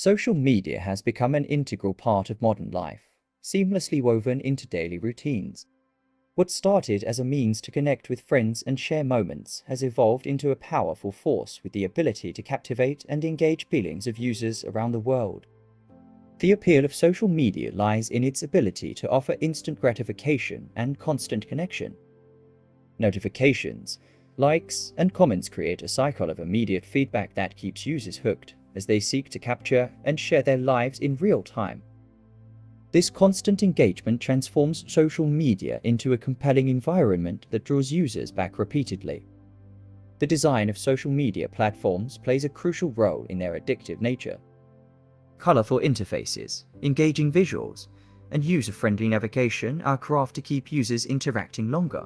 Social media has become an integral part of modern life, seamlessly woven into daily routines. What started as a means to connect with friends and share moments has evolved into a powerful force with the ability to captivate and engage billions of users around the world. The appeal of social media lies in its ability to offer instant gratification and constant connection. Notifications, likes, and comments create a cycle of immediate feedback that keeps users hooked as they seek to capture and share their lives in real time. This constant engagement transforms social media into a compelling environment that draws users back repeatedly. The design of social media platforms plays a crucial role in their addictive nature. Colorful interfaces, engaging visuals, and user-friendly navigation are crafted to keep users interacting longer.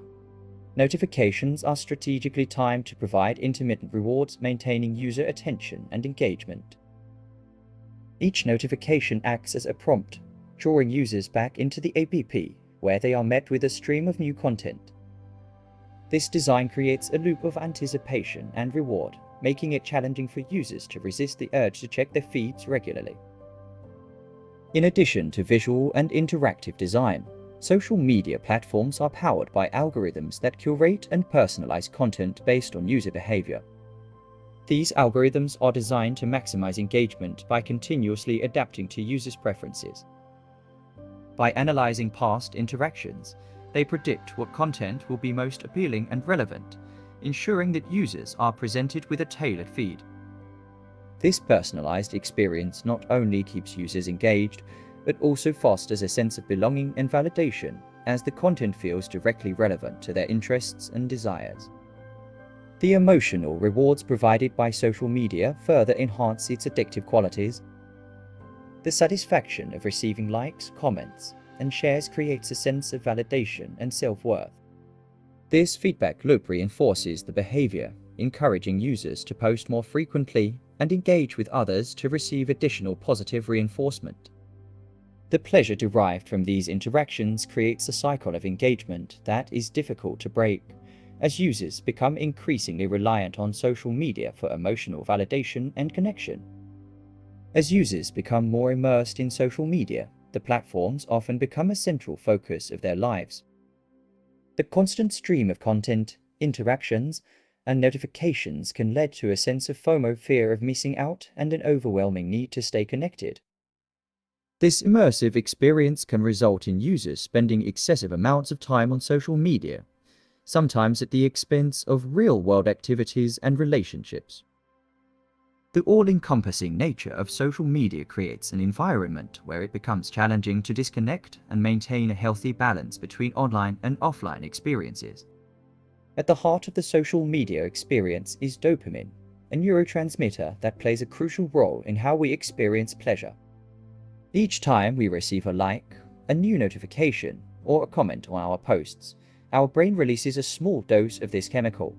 Notifications are strategically timed to provide intermittent rewards, maintaining user attention and engagement. Each notification acts as a prompt, drawing users back into the app, where they are met with a stream of new content. This design creates a loop of anticipation and reward, making it challenging for users to resist the urge to check their feeds regularly. In addition to visual and interactive design, social media platforms are powered by algorithms that curate and personalize content based on user behavior. These algorithms are designed to maximize engagement by continuously adapting to users' preferences. By analyzing past interactions, they predict what content will be most appealing and relevant, ensuring that users are presented with a tailored feed. This personalized experience not only keeps users engaged, but also fosters a sense of belonging and validation as the content feels directly relevant to their interests and desires. The emotional rewards provided by social media further enhance its addictive qualities. The satisfaction of receiving likes, comments, and shares creates a sense of validation and self-worth. This feedback loop reinforces the behavior, encouraging users to post more frequently and engage with others to receive additional positive reinforcement. The pleasure derived from these interactions creates a cycle of engagement that is difficult to break, as users become increasingly reliant on social media for emotional validation and connection. As users become more immersed in social media, the platforms often become a central focus of their lives. The constant stream of content, interactions, and notifications can lead to a sense of FOMO, fear of missing out, and an overwhelming need to stay connected. This immersive experience can result in users spending excessive amounts of time on social media, sometimes at the expense of real-world activities and relationships. The all-encompassing nature of social media creates an environment where it becomes challenging to disconnect and maintain a healthy balance between online and offline experiences. At the heart of the social media experience is dopamine, a neurotransmitter that plays a crucial role in how we experience pleasure. Each time we receive a like, a new notification, or a comment on our posts, our brain releases a small dose of this chemical.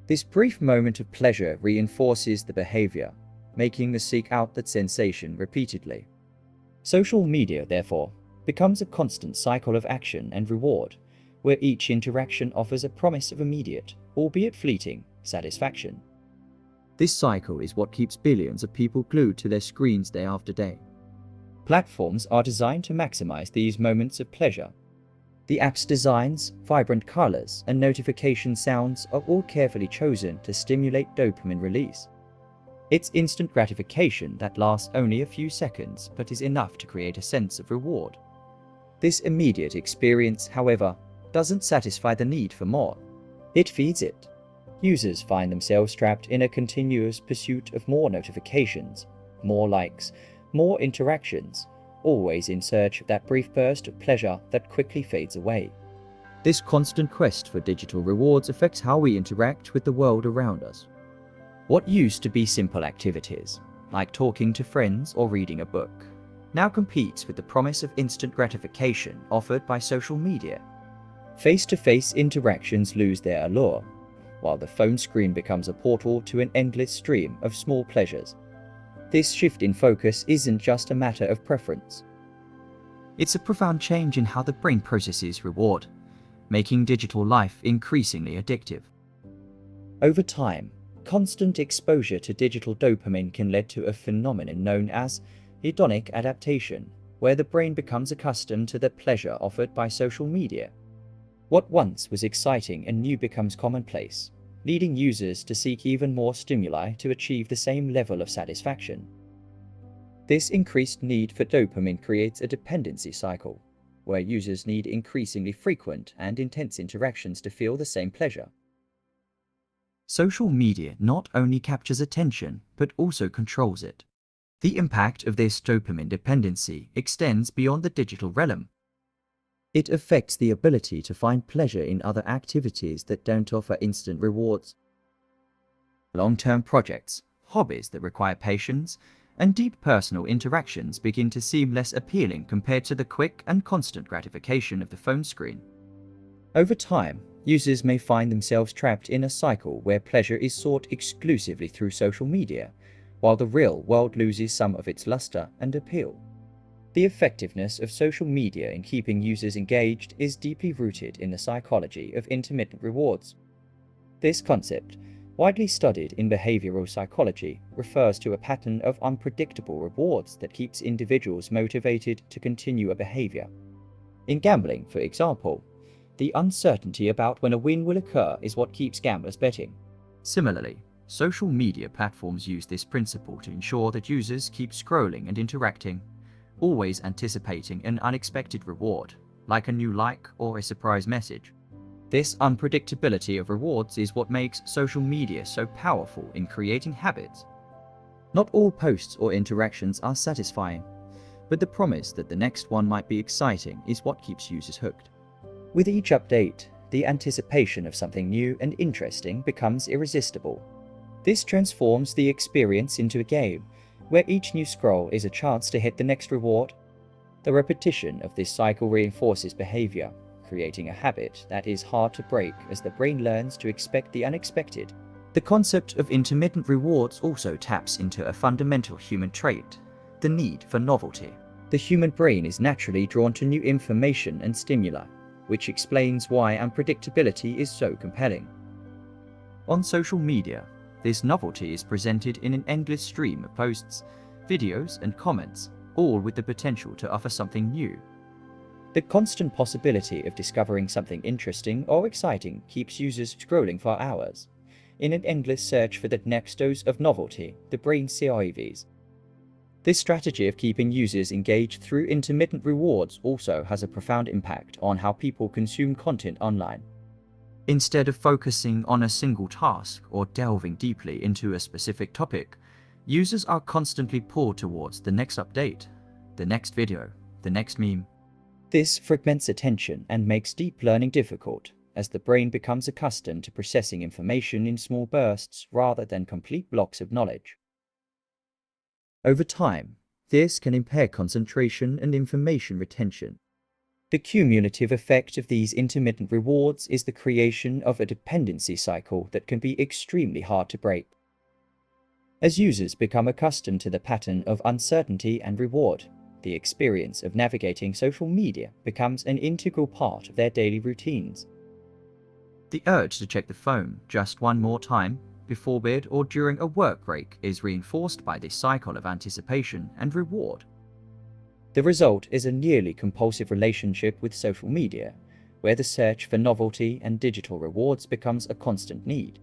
This brief moment of pleasure reinforces the behavior, making us seek out that sensation repeatedly. Social media, therefore, becomes a constant cycle of action and reward, where each interaction offers a promise of immediate, albeit fleeting, satisfaction. This cycle is what keeps billions of people glued to their screens day after day. Platforms are designed to maximize these moments of pleasure. The app's designs, vibrant colors, and notification sounds are all carefully chosen to stimulate dopamine release. It's instant gratification that lasts only a few seconds but is enough to create a sense of reward. This immediate experience, however, doesn't satisfy the need for more. It feeds it. Users find themselves trapped in a continuous pursuit of more notifications, more likes, more interactions, always in search of that brief burst of pleasure that quickly fades away. This constant quest for digital rewards affects how we interact with the world around us. What used to be simple activities, like talking to friends or reading a book, now competes with the promise of instant gratification offered by social media. Face-to-face interactions lose their allure, while the phone screen becomes a portal to an endless stream of small pleasures. This shift in focus isn't just a matter of preference. It's a profound change in how the brain processes reward, making digital life increasingly addictive. Over time, constant exposure to digital dopamine can lead to a phenomenon known as hedonic adaptation, where the brain becomes accustomed to the pleasure offered by social media. What once was exciting and new becomes commonplace, leading users to seek even more stimuli to achieve the same level of satisfaction. This increased need for dopamine creates a dependency cycle, where users need increasingly frequent and intense interactions to feel the same pleasure. Social media not only captures attention, but also controls it. The impact of this dopamine dependency extends beyond the digital realm. It affects the ability to find pleasure in other activities that don't offer instant rewards. Long-term projects, hobbies that require patience, and deep personal interactions begin to seem less appealing compared to the quick and constant gratification of the phone screen. Over time, users may find themselves trapped in a cycle where pleasure is sought exclusively through social media, while the real world loses some of its luster and appeal. The effectiveness of social media in keeping users engaged is deeply rooted in the psychology of intermittent rewards. This concept, widely studied in behavioral psychology, refers to a pattern of unpredictable rewards that keeps individuals motivated to continue a behavior. In gambling, for example, the uncertainty about when a win will occur is what keeps gamblers betting. Similarly, social media platforms use this principle to ensure that users keep scrolling and interacting, always anticipating an unexpected reward, like a new like or a surprise message. This unpredictability of rewards is what makes social media so powerful in creating habits. Not all posts or interactions are satisfying, but the promise that the next one might be exciting is what keeps users hooked. With each update, the anticipation of something new and interesting becomes irresistible. This transforms the experience into a game, where each new scroll is a chance to hit the next reward. The repetition of this cycle reinforces behavior, creating a habit that is hard to break as the brain learns to expect the unexpected. The concept of intermittent rewards also taps into a fundamental human trait, the need for novelty. The human brain is naturally drawn to new information and stimuli, which explains why unpredictability is so compelling. On social media, this novelty is presented in an endless stream of posts, videos, and comments, all with the potential to offer something new. The constant possibility of discovering something interesting or exciting keeps users scrolling for hours. In an endless search for the next dose of novelty, the brain craves. This strategy of keeping users engaged through intermittent rewards also has a profound impact on how people consume content online. Instead of focusing on a single task or delving deeply into a specific topic, users are constantly pulled towards the next update, the next video, the next meme. This fragments attention and makes deep learning difficult, as the brain becomes accustomed to processing information in small bursts rather than complete blocks of knowledge. Over time, this can impair concentration and information retention. The cumulative effect of these intermittent rewards is the creation of a dependency cycle that can be extremely hard to break. As users become accustomed to the pattern of uncertainty and reward, the experience of navigating social media becomes an integral part of their daily routines. The urge to check the phone just one more time before bed or during a work break is reinforced by this cycle of anticipation and reward. The result is a nearly compulsive relationship with social media, where the search for novelty and digital rewards becomes a constant need.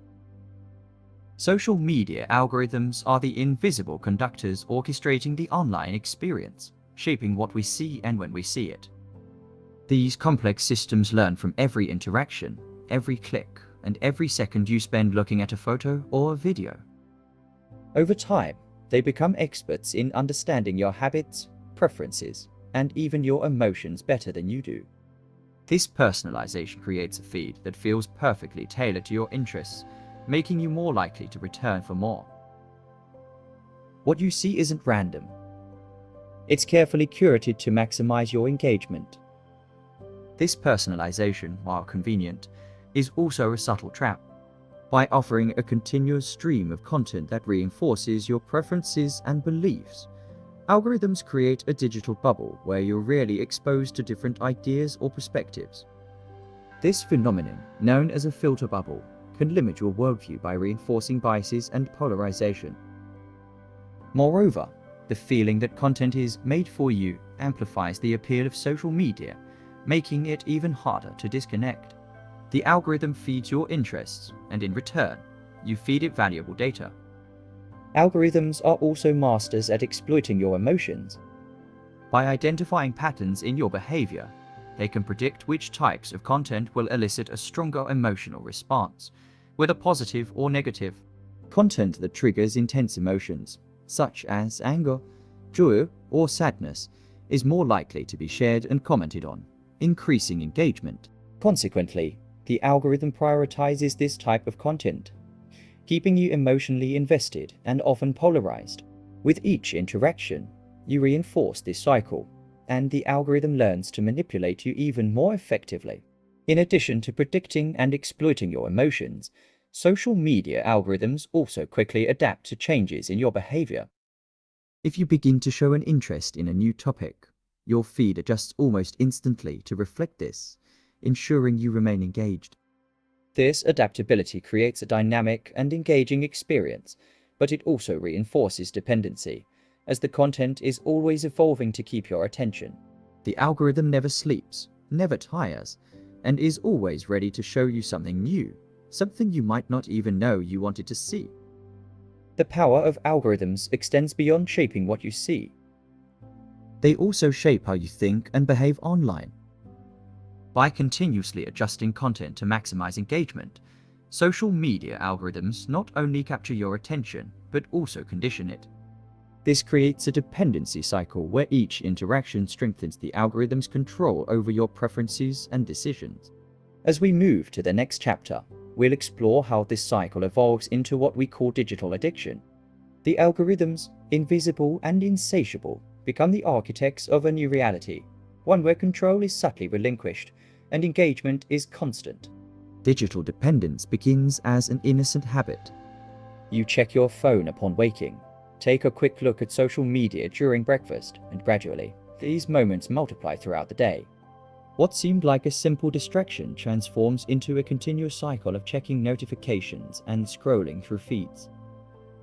Social media algorithms are the invisible conductors orchestrating the online experience, shaping what we see and when we see it. These complex systems learn from every interaction, every click, and every second you spend looking at a photo or a video. Over time, they become experts in understanding your habits, preferences, and even your emotions better than you do. This personalization creates a feed that feels perfectly tailored to your interests, making you more likely to return for more. What you see isn't random. It's carefully curated to maximize your engagement. This personalization, while convenient, is also a subtle trap. By offering a continuous stream of content that reinforces your preferences and beliefs, algorithms create a digital bubble where you're rarely exposed to different ideas or perspectives. This phenomenon, known as a filter bubble, can limit your worldview by reinforcing biases and polarization. Moreover, the feeling that content is made for you amplifies the appeal of social media, making it even harder to disconnect. The algorithm feeds your interests, and in return, you feed it valuable data. Algorithms are also masters at exploiting your emotions. By identifying patterns in your behavior, they can predict which types of content will elicit a stronger emotional response, whether positive or negative. Content that triggers intense emotions, such as anger, joy, or sadness, is more likely to be shared and commented on, increasing engagement. Consequently, the algorithm prioritizes this type of content, keeping you emotionally invested and often polarized. With each interaction, you reinforce this cycle, and the algorithm learns to manipulate you even more effectively. In addition to predicting and exploiting your emotions, social media algorithms also quickly adapt to changes in your behavior. If you begin to show an interest in a new topic, your feed adjusts almost instantly to reflect this, ensuring you remain engaged. This adaptability creates a dynamic and engaging experience, but it also reinforces dependency, as the content is always evolving to keep your attention. The algorithm never sleeps, never tires, and is always ready to show you something new, something you might not even know you wanted to see. The power of algorithms extends beyond shaping what you see. They also shape how you think and behave online. By continuously adjusting content to maximize engagement, social media algorithms not only capture your attention, but also condition it. This creates a dependency cycle where each interaction strengthens the algorithm's control over your preferences and decisions. As we move to the next chapter, we'll explore how this cycle evolves into what we call digital addiction. The algorithms, invisible and insatiable, become the architects of a new reality, one where control is subtly relinquished and engagement is constant. Digital dependence begins as an innocent habit. You check your phone upon waking, take a quick look at social media during breakfast, and gradually, these moments multiply throughout the day. What seemed like a simple distraction transforms into a continuous cycle of checking notifications and scrolling through feeds.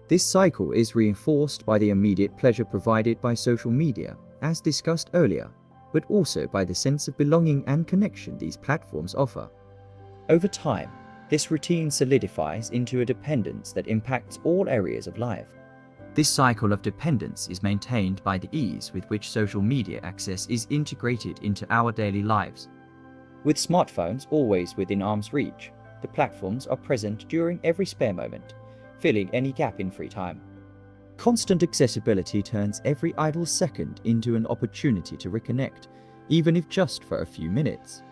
This cycle is reinforced by the immediate pleasure provided by social media, as discussed earlier, but also by the sense of belonging and connection these platforms offer. Over time, this routine solidifies into a dependence that impacts all areas of life. This cycle of dependence is maintained by the ease with which social media access is integrated into our daily lives. With smartphones always within arm's reach, the platforms are present during every spare moment, filling any gap in free time. Constant accessibility turns every idle second into an opportunity to reconnect, even if just for a few minutes.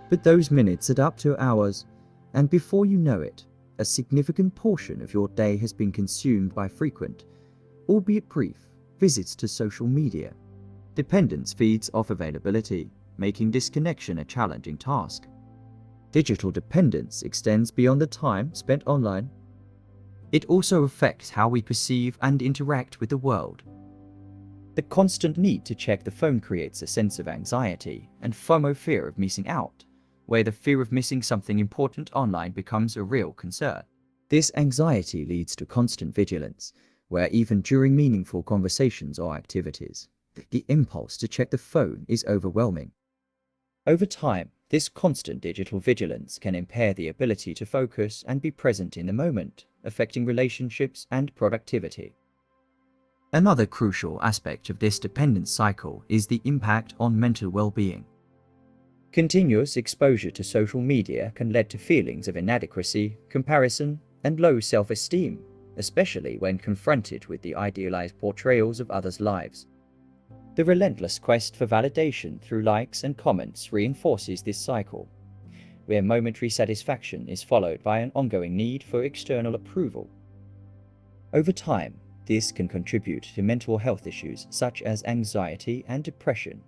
But those minutes add up to hours, and before you know it, a significant portion of your day has been consumed by frequent, albeit brief, visits to social media. Dependence feeds off availability, making disconnection a challenging task. Digital dependence extends beyond the time spent online. It also affects how we perceive and interact with the world. The constant need to check the phone creates a sense of anxiety and FOMO, fear of missing out, where the fear of missing something important online becomes a real concern. This anxiety leads to constant vigilance, where even during meaningful conversations or activities, the impulse to check the phone is overwhelming. Over time, this constant digital vigilance can impair the ability to focus and be present in the moment, affecting relationships and productivity. Another crucial aspect of this dependence cycle is the impact on mental well-being. Continuous exposure to social media can lead to feelings of inadequacy, comparison, and low self-esteem, especially when confronted with the idealized portrayals of others' lives. The relentless quest for validation through likes and comments reinforces this cycle, where momentary satisfaction is followed by an ongoing need for external approval. Over time, this can contribute to mental health issues such as anxiety and depression,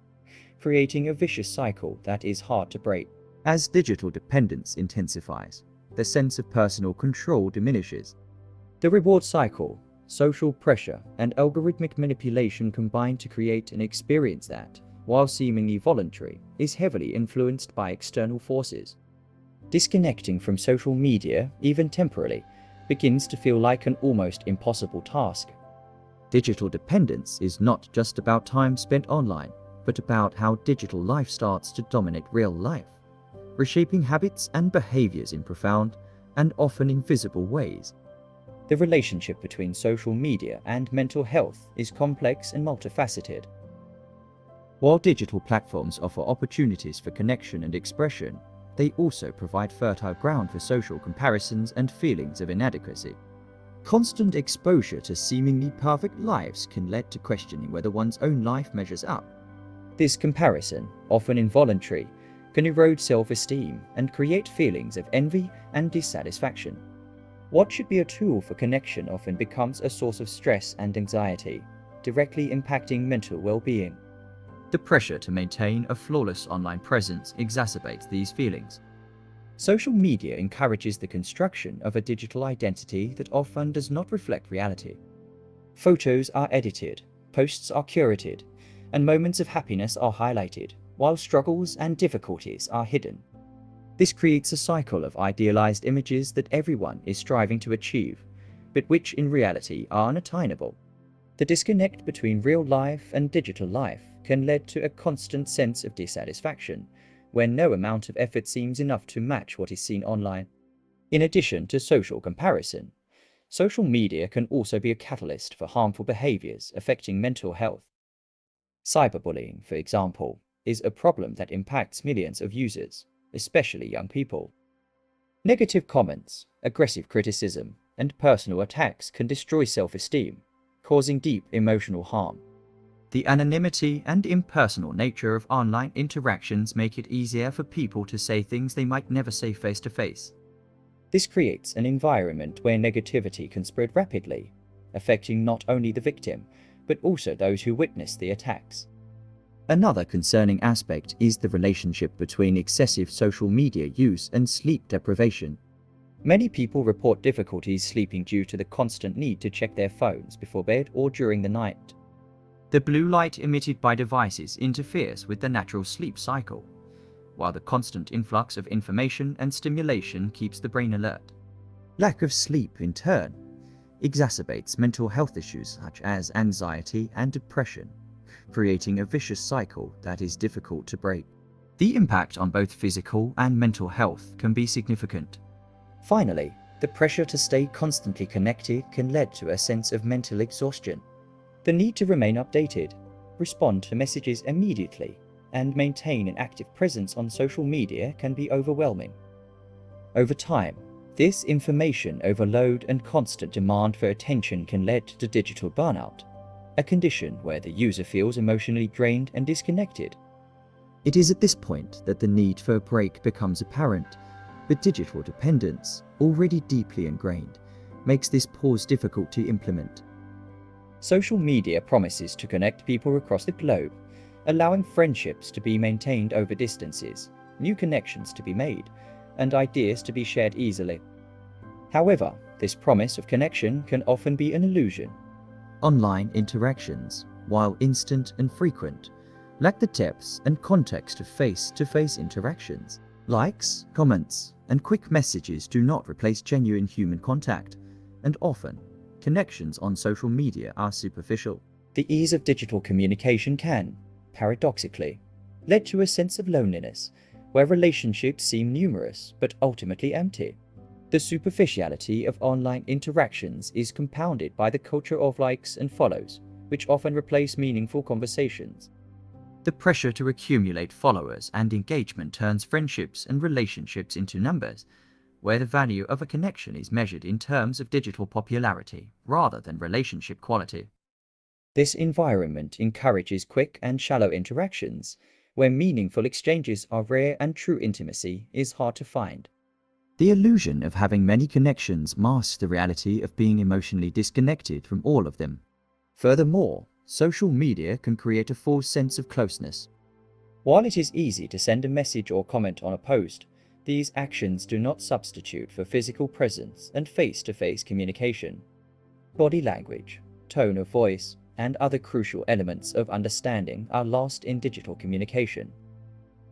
creating a vicious cycle that is hard to break. As digital dependence intensifies, the sense of personal control diminishes. The reward cycle, social pressure, and algorithmic manipulation combine to create an experience that, while seemingly voluntary, is heavily influenced by external forces. Disconnecting from social media, even temporarily, begins to feel like an almost impossible task. Digital dependence is not just about time spent online, but about how digital life starts to dominate real life, reshaping habits and behaviors in profound and often invisible ways. The relationship between social media and mental health is complex and multifaceted. While digital platforms offer opportunities for connection and expression, they also provide fertile ground for social comparisons and feelings of inadequacy. Constant exposure to seemingly perfect lives can lead to questioning whether one's own life measures up. This comparison, often involuntary, can erode self-esteem and create feelings of envy and dissatisfaction. What should be a tool for connection often becomes a source of stress and anxiety, directly impacting mental well-being. The pressure to maintain a flawless online presence exacerbates these feelings. Social media encourages the construction of a digital identity that often does not reflect reality. Photos are edited, posts are curated, and moments of happiness are highlighted, while struggles and difficulties are hidden. This creates a cycle of idealized images that everyone is striving to achieve, but which in reality are unattainable. The disconnect between real life and digital life can lead to a constant sense of dissatisfaction, when no amount of effort seems enough to match what is seen online. In addition to social comparison, social media can also be a catalyst for harmful behaviors affecting mental health. Cyberbullying, for example, is a problem that impacts millions of users, especially young people. Negative comments, aggressive criticism, and personal attacks can destroy self-esteem, causing deep emotional harm. The anonymity and impersonal nature of online interactions make it easier for people to say things they might never say face-to-face. This creates an environment where negativity can spread rapidly, affecting not only the victim, but also those who witness the attacks. Another concerning aspect is the relationship between excessive social media use and sleep deprivation. Many people report difficulties sleeping due to the constant need to check their phones before bed or during the night. The blue light emitted by devices interferes with the natural sleep cycle, while the constant influx of information and stimulation keeps the brain alert. Lack of sleep, in turn, exacerbates mental health issues such as anxiety and depression, creating a vicious cycle that is difficult to break. The impact on both physical and mental health can be significant. Finally, the pressure to stay constantly connected can lead to a sense of mental exhaustion. The need to remain updated, respond to messages immediately, and maintain an active presence on social media can be overwhelming. Over time, this information overload and constant demand for attention can lead to digital burnout, a condition where the user feels emotionally drained and disconnected. It is at this point that the need for a break becomes apparent, but digital dependence, already deeply ingrained, makes this pause difficult to implement. Social media promises to connect people across the globe, allowing friendships to be maintained over distances, new connections to be made, and ideas to be shared easily. However, this promise of connection can often be an illusion. Online interactions, while instant and frequent, lack the depth and context of face-to-face interactions. Likes, comments, and quick messages do not replace genuine human contact, and often, connections on social media are superficial. The ease of digital communication can, paradoxically, lead to a sense of loneliness, where relationships seem numerous but ultimately empty. The superficiality of online interactions is compounded by the culture of likes and follows, which often replace meaningful conversations. The pressure to accumulate followers and engagement turns friendships and relationships into numbers, where the value of a connection is measured in terms of digital popularity rather than relationship quality. This environment encourages quick and shallow interactions, where meaningful exchanges are rare and true intimacy is hard to find. The illusion of having many connections masks the reality of being emotionally disconnected from all of them. Furthermore, social media can create a false sense of closeness. While it is easy to send a message or comment on a post, these actions do not substitute for physical presence and face-to-face communication. Body language, tone of voice, and other crucial elements of understanding are lost in digital communication.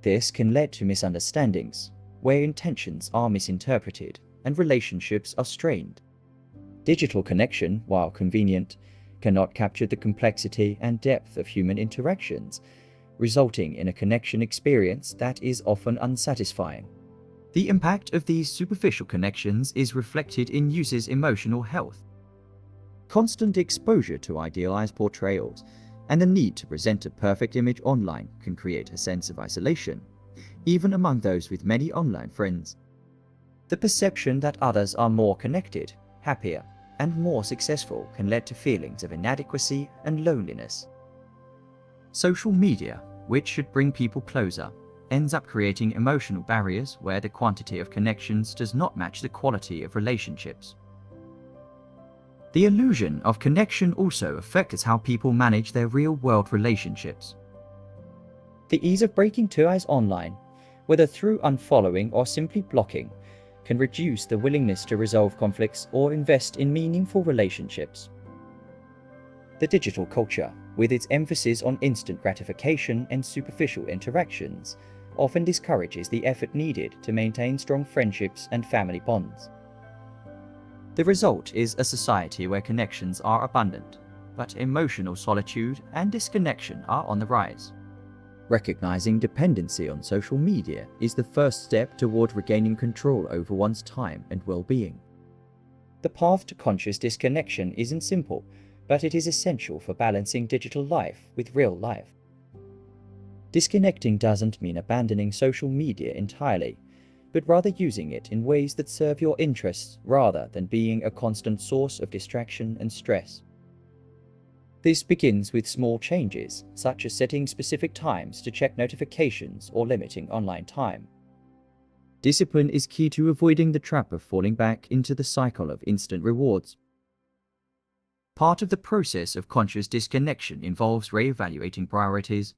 This can lead to misunderstandings, where intentions are misinterpreted and relationships are strained. Digital connection, while convenient, cannot capture the complexity and depth of human interactions, resulting in a connection experience that is often unsatisfying. The impact of these superficial connections is reflected in users' emotional health. Constant exposure to idealized portrayals and the need to present a perfect image online can create a sense of isolation, even among those with many online friends. The perception that others are more connected, happier, and more successful can lead to feelings of inadequacy and loneliness. Social media, which should bring people closer, ends up creating emotional barriers where the quantity of connections does not match the quality of relationships. The illusion of connection also affects how people manage their real-world relationships. The ease of breaking ties online, whether through unfollowing or simply blocking, can reduce the willingness to resolve conflicts or invest in meaningful relationships. The digital culture, with its emphasis on instant gratification and superficial interactions, often discourages the effort needed to maintain strong friendships and family bonds. The result is a society where connections are abundant, but emotional solitude and disconnection are on the rise. Recognizing dependency on social media is the first step toward regaining control over one's time and well-being. The path to conscious disconnection isn't simple, but it is essential for balancing digital life with real life. Disconnecting doesn't mean abandoning social media entirely, but rather using it in ways that serve your interests rather than being a constant source of distraction and stress. This begins with small changes, such as setting specific times to check notifications or limiting online time. Discipline is key to avoiding the trap of falling back into the cycle of instant rewards. Part of the process of conscious disconnection involves re-evaluating priorities.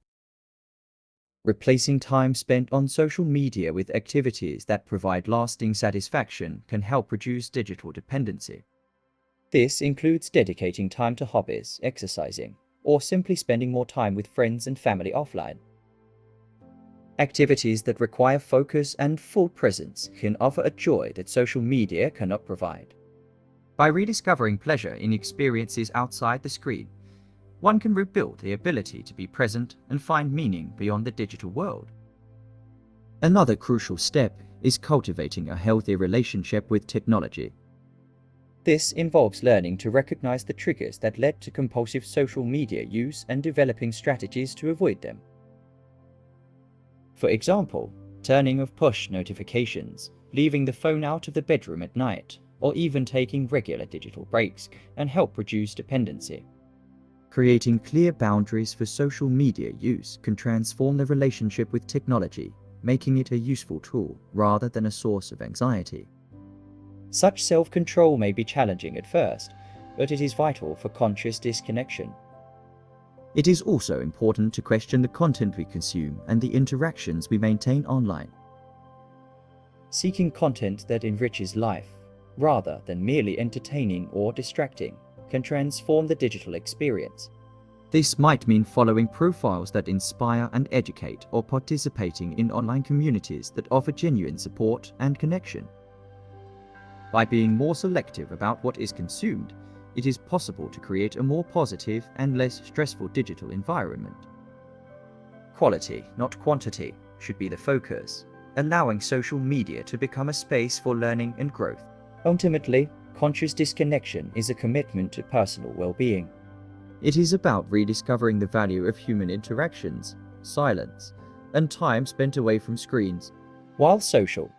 Replacing time spent on social media with activities that provide lasting satisfaction can help reduce digital dependency. This includes dedicating time to hobbies, exercising, or simply spending more time with friends and family offline. Activities that require focus and full presence can offer a joy that social media cannot provide. By rediscovering pleasure in experiences outside the screen, one can rebuild the ability to be present and find meaning beyond the digital world. Another crucial step is cultivating a healthy relationship with technology. This involves learning to recognize the triggers that led to compulsive social media use and developing strategies to avoid them. For example, turning off push notifications, leaving the phone out of the bedroom at night, or even taking regular digital breaks can help reduce dependency. Creating clear boundaries for social media use can transform the relationship with technology, making it a useful tool rather than a source of anxiety. Such self-control may be challenging at first, but it is vital for conscious disconnection. It is also important to question the content we consume and the interactions we maintain online. Seeking content that enriches life, rather than merely entertaining or distracting, can transform the digital experience. This might mean following profiles that inspire and educate, or participating in online communities that offer genuine support and connection. By being more selective about what is consumed, it is possible to create a more positive and less stressful digital environment. Quality, not quantity, should be the focus, allowing social media to become a space for learning and growth. Ultimately, conscious disconnection is a commitment to personal well-being. It is about rediscovering the value of human interactions, silence, and time spent away from screens. While social,